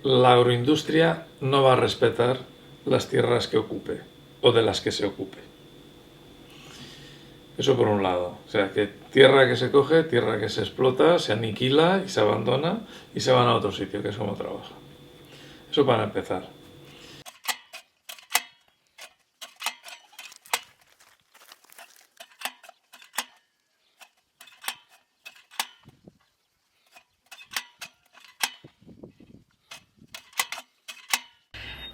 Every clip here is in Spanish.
la agroindustria no va a respetar las tierras que ocupe o de las que se ocupe. Eso por un lado. O sea, que tierra que se coge, tierra que se explota, se aniquila y se abandona y se van a otro sitio, que es como trabaja. Eso para empezar.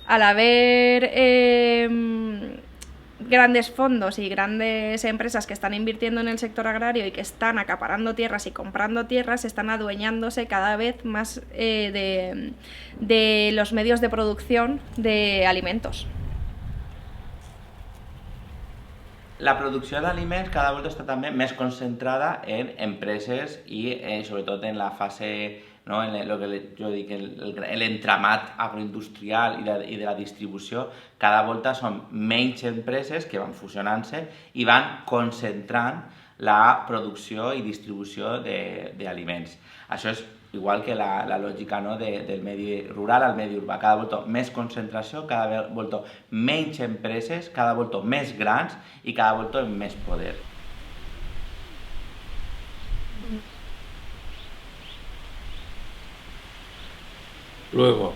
Al haber grandes fondos y grandes empresas que están invirtiendo en el sector agrario y que están acaparando tierras y comprando tierras, están adueñándose cada vez más de los medios de producción de alimentos. La producció d'aliments cada volta està també més concentrada en empreses i sobretot en la fase, no, en el que jo dic, l'entramat agroindustrial i de la distribució. Cada volta són menys empreses que van fusionant-se i van concentrant la producció i distribució d'aliments. Això és igual que la lògica, no, del medi rural al medi urbà. Cada volta més concentració, cada volta menys empreses, cada volta més grans i cada volta amb més poder. Luego,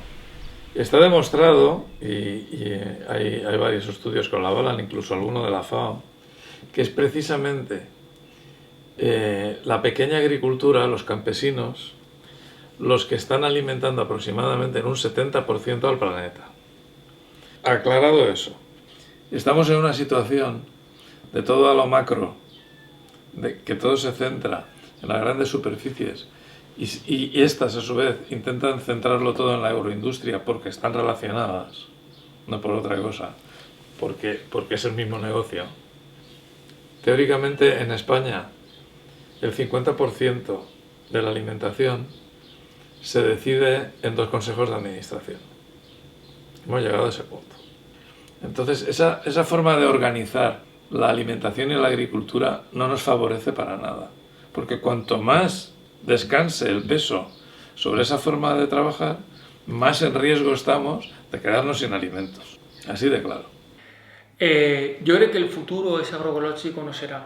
está demostrado, y hay varios estudios que lo avalan, incluso alguno de la FAO, que es precisamente la pequeña agricultura, los campesinos, los que están alimentando aproximadamente en un 70% al planeta. Aclarado eso, estamos en una situación de todo a lo macro, de que todo se centra en las grandes superficies y estas a su vez intentan centrarlo todo en la agroindustria porque están relacionadas, no por otra cosa, porque es el mismo negocio. Teóricamente en España el 50% de la alimentación se decide en 2 consejos de administración. Hemos llegado a ese punto. Entonces, esa forma de organizar la alimentación y la agricultura no nos favorece para nada. Porque cuanto más descanse el peso sobre esa forma de trabajar, más en riesgo estamos de quedarnos sin alimentos. Así de claro. Jo crec que el futur és agroecològic o no serà.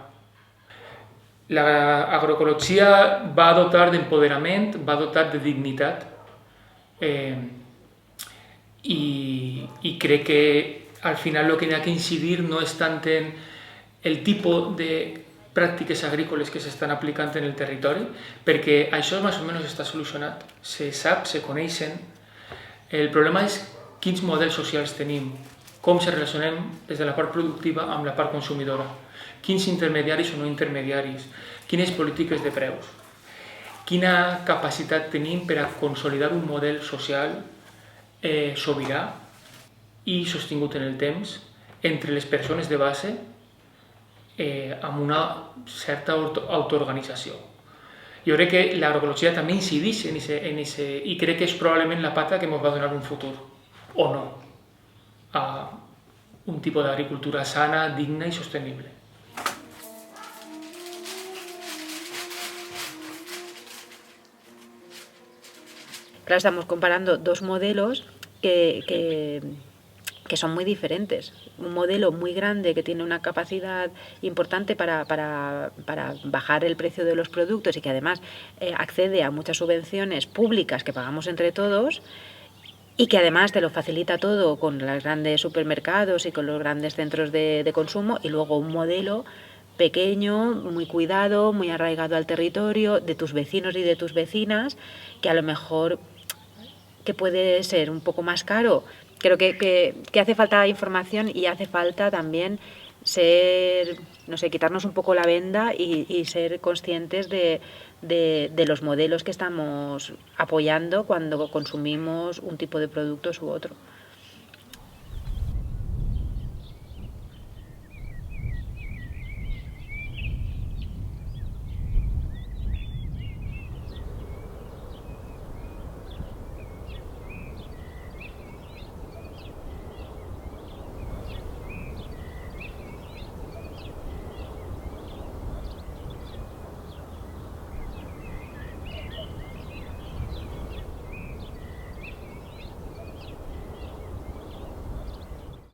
L'agroecologia va dotar d'empoderament, va dotar de dignitat i crec que al final el que ha que incidir no és tant en el tipus de pràctiques agrícoles que s'estan aplicant en el territori, perquè això més o menys està solucionat, se sap, se coneixen. El problema és quins models socials tenim, com se relacionem des de la part productiva amb la part consumidora, quins intermediaris o no intermediaris, quines polítiques de preus, quina capacitat tenim per a consolidar un model social sobirà i sostingut en el temps entre les persones de base amb una certa autoorganització. Jo crec que l'agroecologia també incideix en això i crec que és probablement la pata que ens va donar un futur, o no, a un tipus d'agricultura sana, digna i sostenible. Claro, estamos comparando dos modelos que son muy diferentes. Un modelo muy grande que tiene una capacidad importante para bajar el precio de los productos y que además accede a muchas subvenciones públicas que pagamos entre todos y que además te lo facilita todo con los grandes supermercados y con los grandes centros de consumo, y luego un modelo pequeño, muy cuidado, muy arraigado al territorio, de tus vecinos y de tus vecinas, que a lo mejor que puede ser un poco más caro. Creo que hace falta información y hace falta también ser, no sé, quitarnos un poco la venda y ser conscientes de los modelos que estamos apoyando cuando consumimos un tipo de productos u otro.